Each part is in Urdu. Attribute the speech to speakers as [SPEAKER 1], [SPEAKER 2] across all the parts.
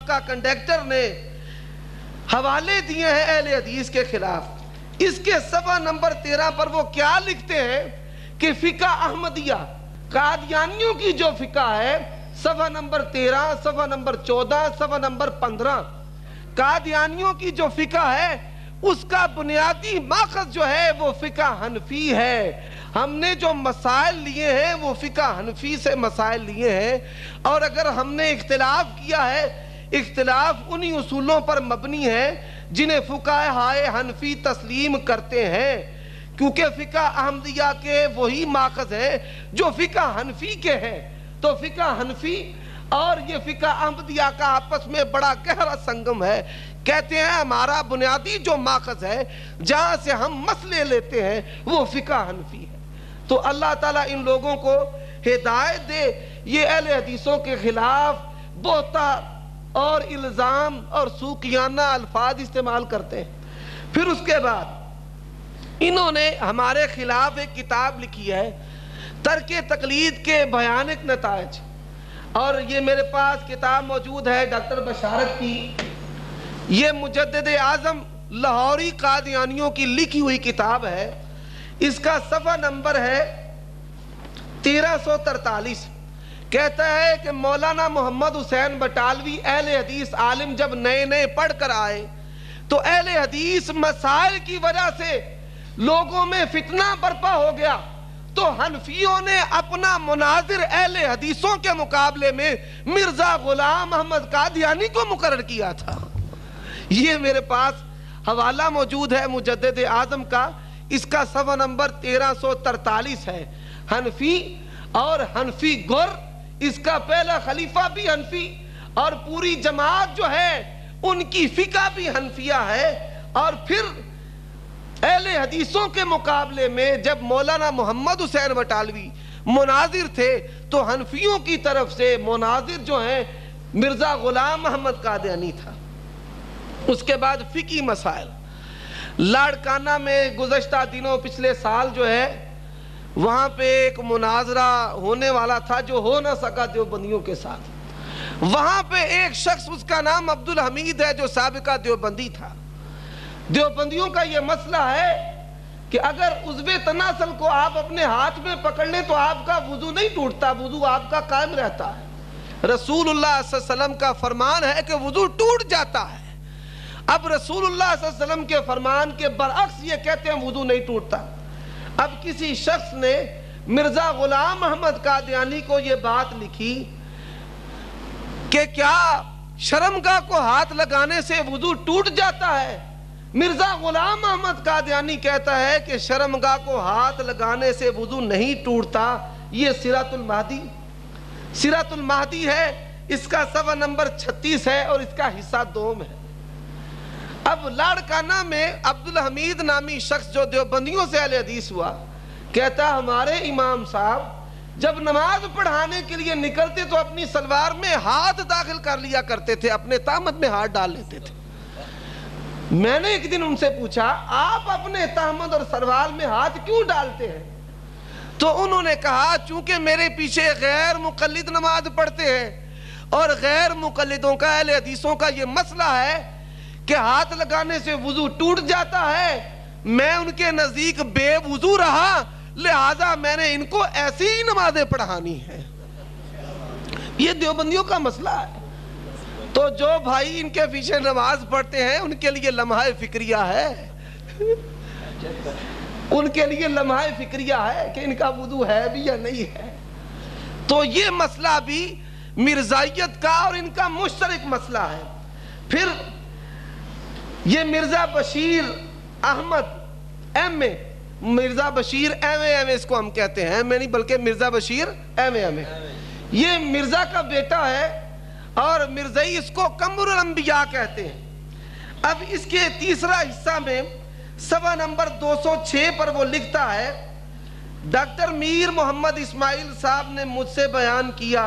[SPEAKER 1] کا کنڈکٹر نے حوالے دیے ہیں اہل حدیث کے خلاف، اس کے صفحہ نمبر 13 پر وہ کیا لکھتے ہیں کہ فقہ احمدیہ قادیانیوں کی جو فقہ ہے، صفحہ نمبر 13، صفحہ نمبر 14، صفحہ نمبر 15، قادیانیوں کی جو فقہ ہے اس کا بنیادی ماخذ جو ہے وہ فقہ حنفی ہے۔ ہم نے جو مسائل لیے ہیں وہ فقہ حنفی سے مسائل لیے ہیں، اور اگر ہم نے اختلاف کیا ہے، اختلاف انہی اصولوں پر مبنی ہے جنہیں فقہائے حنفی تسلیم کرتے ہیں، کیونکہ فقہ احمدیہ کے وہی ماخذ ہیں جو فقہ حنفی کے ہیں۔ تو فقہ حنفی اور یہ فقہ احمدیہ کا آپس میں بڑا گہرا سنگم ہے۔ کہتے ہیں ہمارا بنیادی جو ماخذ ہے جہاں سے ہم مسئلے لیتے ہیں وہ فقہ حنفی ہے۔ تو اللہ تعالیٰ ان لوگوں کو ہدایت دے، یہ اہل حدیثوں کے خلاف بہتان اور الزام اور سوقیانہ الفاظ استعمال کرتے ہیں۔ پھر اس کے بعد انہوں نے ہمارے خلاف ایک کتاب لکھی ہے، ترک تقلید کے بھیانک نتائج، اور یہ میرے پاس کتاب موجود ہے ڈاکٹر بشارت کی، یہ مجدد اعظم لاہوری قادیانیوں کی لکھی ہوئی کتاب ہے۔ اس کا صفحہ نمبر ہے 1343۔ کہتا ہے کہ مولانا محمد حسین بٹالوی اہل حدیث عالم جب نئے نئے پڑھ کر آئے تو اہل حدیث مسائل کی وجہ سے لوگوں میں فتنہ برپا ہو گیا، تو حنفیوں نے اپنا مناظر اہل حدیثوں کے مقابلے میں مرزا غلام احمد قادیانی کو مقرر کیا تھا۔ یہ میرے پاس حوالہ موجود ہے مجدد اعظم کا، اس کا صفحہ نمبر 1343 ہے۔ حنفی اور حنفی گر، اس کا پہلا خلیفہ بھی حنفی اور پوری جماعت جو ہے ان کی فقہ بھی حنفیہ ہے۔ اور پھر اہل حدیثوں کے مقابلے میں جب مولانا محمد حسین بٹالوی مناظر تھے تو حنفیوں کی طرف سے مناظر جو ہیں مرزا غلام احمد قادیانی تھا۔ اس کے بعد فقہی مسائل، لاڑکانہ میں گزشتہ دنوں پچھلے سال جو ہے وہاں پہ ایک مناظرہ ہونے والا تھا جو ہو نہ سکا دیوبندیوں کے ساتھ۔ وہاں پہ ایک شخص، اس کا نام عبدالحمید ہے، جو سابقہ دیوبندی تھا۔ دیوبندیوں کا یہ مسئلہ ہے کہ اگر عضو تناسل کو آپ اپنے ہاتھ میں پکڑ لیں تو آپ کا وضو نہیں ٹوٹتا، وضو آپ کا قائم رہتا ہے۔ رسول اللہ صلی اللہ علیہ وسلم کا فرمان ہے کہ وضو ٹوٹ جاتا ہے۔ اب رسول اللہ صلی اللہ علیہ وسلم کے فرمان کے برعکس یہ کہتے ہیں وضو نہیں ٹوٹتا۔ اب کسی شخص نے مرزا غلام احمد قادیانی کو یہ بات لکھی کہ کیا شرمگاہ کو ہاتھ لگانے سے وضو ٹوٹ جاتا ہے؟ مرزا غلام احمد قادیانی کہتا ہے کہ شرمگاہ کو ہاتھ لگانے سے وضو نہیں ٹوٹتا۔ یہ سیرۃ المہدی ہے، اس کا صفحہ نمبر 36 ہے اور اس کا حصہ 2 ہے۔ اب لاڑکانہ میں عبدالحمید نامی شخص جو دیوبندیوں سے اہل حدیث ہوا، کہتا ہمارے امام صاحب جب نماز پڑھانے کے لیے نکلتے تو اپنی سلوار میں ہاتھ داخل کر لیا کرتے تھے، اپنے تہمت میں ہاتھ ڈال لیتے تھے۔ میں نے ایک دن ان سے پوچھا آپ اپنے تہمت اور سلوار میں ہاتھ کیوں ڈالتے ہیں؟ تو انہوں نے کہا چونکہ میرے پیچھے غیر مقلد نماز پڑھتے ہیں اور غیر مقلدوں کا اہل حدیثوں کا یہ مسئلہ ہے کہ ہاتھ لگانے سے وضو ٹوٹ جاتا ہے، میں ان کے نزدیک بے وضو رہا، لہذا میں نے ان کو ایسی ہی نمازیں پڑھانی ہیں۔ یہ دیوبندیوں کا مسئلہ ہے۔ تو جو بھائی ان کے پیچھے نماز پڑھتے ہیں ان کے لیے لمحہ فکریہ ہے، ان کے لیے لمحہ فکریہ ہے کہ ان کا وضو ہے بھی یا نہیں ہے۔ تو یہ مسئلہ بھی مرزائیت کا اور ان کا مشترک مسئلہ ہے۔ پھر یہ مرزا بشیر احمد ایم اے، مرزا بشیر ایم اے اس کو ہم کہتے ہیں، میں نہیں بلکہ مرزا بشیر ایم اے، یہ مرزا کا بیٹا ہے اور مرزائی اس کو قمر الانبیاء کہتے ہیں۔ اب اس کے تیسرا حصہ میں صفحہ نمبر 206 پر وہ لکھتا ہے ڈاکٹر میر محمد اسماعیل صاحب نے مجھ سے بیان کیا،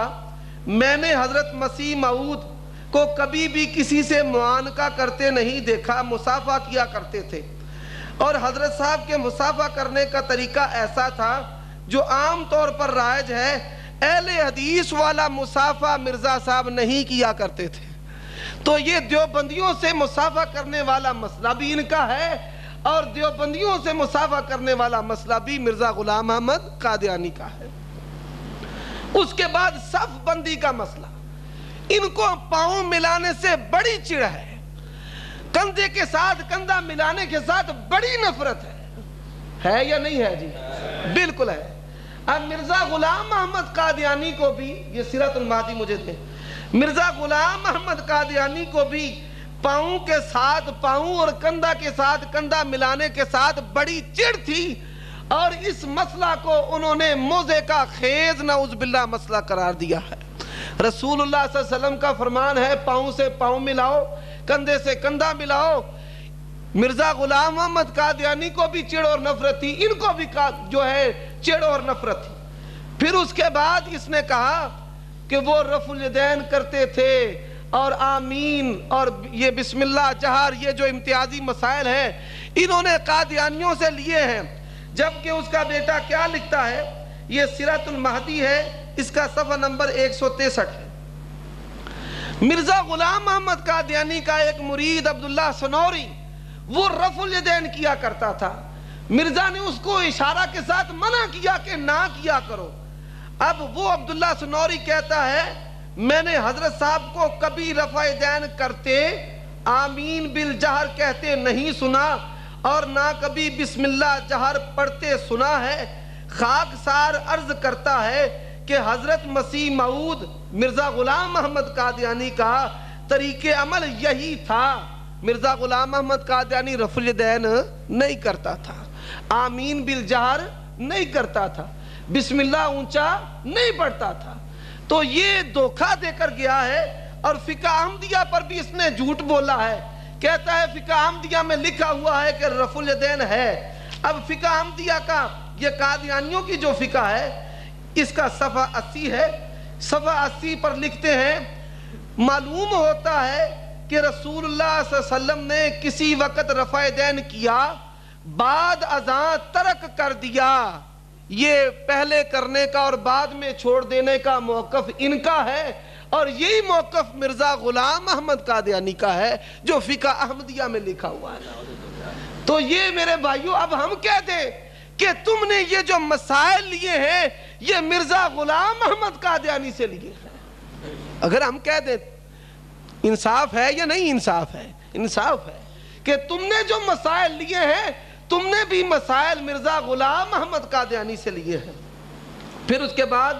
[SPEAKER 1] میں نے حضرت مسیح موعود کو کبھی بھی کسی سے معانقہ کرتے نہیں دیکھا، مصافحہ کیا کرتے تھے، اور حضرت صاحب کے مصافحہ کرنے کا طریقہ ایسا تھا جو عام طور پر رائج ہے، اہل حدیث والا مصافحہ مرزا صاحب نہیں کیا کرتے تھے۔ تو یہ دیوبندیوں سے مصافحہ کرنے والا مسئلہ بھی ان کا ہے، اور دیوبندیوں سے مصافحہ کرنے والا مسئلہ بھی مرزا غلام احمد قادیانی کا ہے۔ اس کے بعد صف بندی کا مسئلہ، ان کو پاؤں ملانے سے بڑی چڑ ہے، کندھے کے ساتھ کندھا ملانے کے ساتھ بڑی نفرت ہے یا نہیں ہے جی؟ بالکل ہے۔ اب مرزا غلام احمد قادیانی کو بھی، یہ سیرت المہدی مجھے دیں، مرزا غلام احمد قادیانی کو بھی پاؤں کے ساتھ پاؤں اور کندھا کے ساتھ کندھا ملانے کے ساتھ بڑی چڑ تھی، اور اس مسئلہ کو انہوں نے موزے کا خیز نعوذ باللہ مسئلہ قرار دیا ہے۔ رسول اللہ صلی اللہ علیہ وسلم کا فرمان ہے پاؤں سے پاؤں ملاؤ، کندھے سے کندھا ملاؤ۔ مرزا غلام احمد قادیانی کو بھی چڑ اور نفرت تھی، ان کو بھی جو ہے چڑ اور نفرت تھی۔ پھر اس کے بعد اس نے کہا کہ وہ رفع الیدین کرتے تھے اور آمین اور یہ بسم اللہ جہر، یہ جو امتیازی مسائل ہیں انہوں نے قادیانیوں سے لیے ہیں، جبکہ اس کا بیٹا کیا لکھتا ہے، یہ سیرت المہدی ہے، اس کا صفحہ نمبر 163 ہے۔ مرزا غلام احمد قادیانی کا ایک مرید عبداللہ سنوری، وہ رفع الیدین کیا کرتا تھا، مرزا نے اس کو اشارہ کے ساتھ منع کیا کہ نہ کیا کرو۔ اب وہ عبداللہ سنوری کہتا ہے میں نے حضرت صاحب کو کبھی رفع الیدین کرتے آمین بالجہر کہتے نہیں سنا، اور نہ کبھی بسم اللہ جہر پڑھتے سنا ہے۔ خاکسار عرض کرتا ہے کہ حضرت مسیح موعود مرزا غلام احمد قادیانی کا طریق عمل یہی تھا۔ مرزا غلام احمد قادیانی رفع الیدین نہیں کرتا تھا، آمین بالجہر نہیں کرتا تھا، بسم اللہ اونچا نہیں پڑھتا تھا۔ تو یہ دھوکہ دے کر گیا ہے، اور فقہ احمدیہ پر بھی اس نے جھوٹ بولا ہے، کہتا ہے فقہ احمدیہ میں لکھا ہوا ہے کہ رفع الیدین ہے۔ اب فقہ احمدیہ کا یہ قادیانیوں کی جو فقہ ہے اس کا صفحہ 80 ہے، صفحہ 80 پر لکھتے ہیں معلوم ہوتا ہے کہ رسول اللہ صلی اللہ علیہ وسلم نے کسی وقت رفع الیدین کیا، بعد ازاں ترک کر دیا۔ یہ پہلے کرنے کا اور بعد میں چھوڑ دینے کا موقف ان کا ہے، اور یہی موقف مرزا غلام احمد قادیانی کا ہے جو فقہ احمدیہ میں لکھا ہوا ہے۔ تو یہ میرے بھائیوں اب ہم کہہ دیں کہ تم نے یہ جو مسائل لیے ہیں یہ مرزا غلام احمد قادیانی سے لیے ہیں، اگر ہم کہہ دیں انصاف ہے یا نہیں انصاف ہے؟ انصاف ہے کہ تم نے جو مسائل لیے ہیں تم نے بھی مسائل مرزا غلام احمد قادیانی سے لیے ہیں۔ پھر اس کے بعد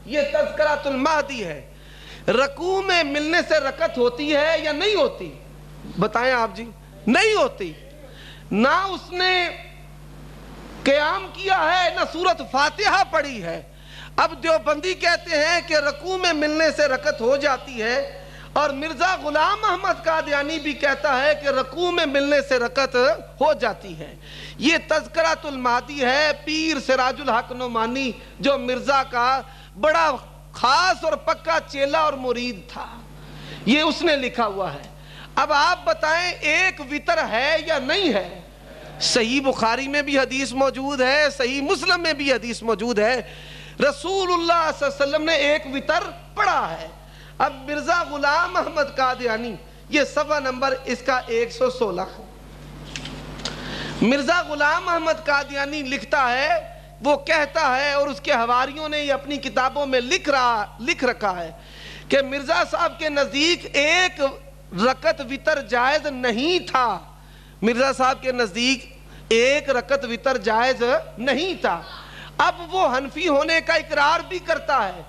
[SPEAKER 1] یہ تذکرۃ المہدی ہے، رکوع میں ملنے سے رکعت ہوتی ہے یا نہیں ہوتی؟ بتائیں آپ جی۔ نہیں ہوتی، نہ اس نے قیام کیا ہے نہ سورۃ فاتحہ پڑھی ہے۔ اب دیوبندی کہتے ہیں کہ رکوع میں ملنے سے رکعت ہو جاتی ہے، اور مرزا غلام احمد قادیانی بھی کہتا ہے کہ رکوع میں ملنے سے رکعت ہو جاتی ہے۔ یہ تذکرۃ المہدی ہے، پیر سراج الحق نعمانی جو مرزا کا بڑا خاص اور پکا چیلا اور مرید تھا، یہ اس نے لکھا ہوا ہے۔ اب آپ بتائیں ایک وتر ہے یا نہیں ہے؟ صحیح بخاری میں بھی حدیث موجود ہے، صحیح مسلم میں بھی حدیث موجود ہے، رسول اللہ صلی اللہ علیہ وسلم نے ایک وتر پڑھا ہے۔ اب مرزا غلام احمد قادیانی، یہ صفحہ نمبر اس کا 116 ہے۔ مرزا غلام احمد قادیانی لکھتا ہے، وہ کہتا ہے، اور اس کے حواریوں نے یہ اپنی کتابوں میں لکھ رکھا ہے کہ مرزا صاحب کے نزدیک ایک رکعت وتر جائز نہیں تھا۔ مرزا صاحب کے نزدیک ایک رکعت وتر جائز نہیں تھا۔ اب وہ حنفی ہونے کا اقرار بھی کرتا ہے،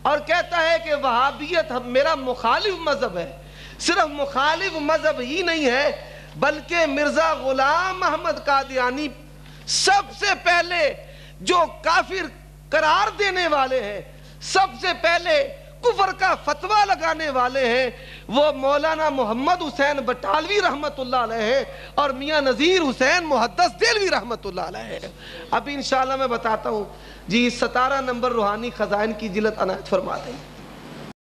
[SPEAKER 1] اور کہتا ہے کہ وہابیت میرا مخالف مذہب ہے۔ صرف مخالف مذہب ہی نہیں ہے بلکہ مرزا غلام احمد قادیانی سب سے پہلے جو کافر قرار دینے والے ہیں، سب سے پہلے کفر کا فتویٰ لگانے والے ہیں، وہ مولانا محمد حسین بٹالوی رحمت اللہ علیہ اور میاں نذیر حسین محدث دہلوی رحمت اللہ علیہ۔ اب انشاءاللہ میں بتاتا ہوں جی، 17 نمبر روحانی خزائن کی جلد عنایت فرما دیں۔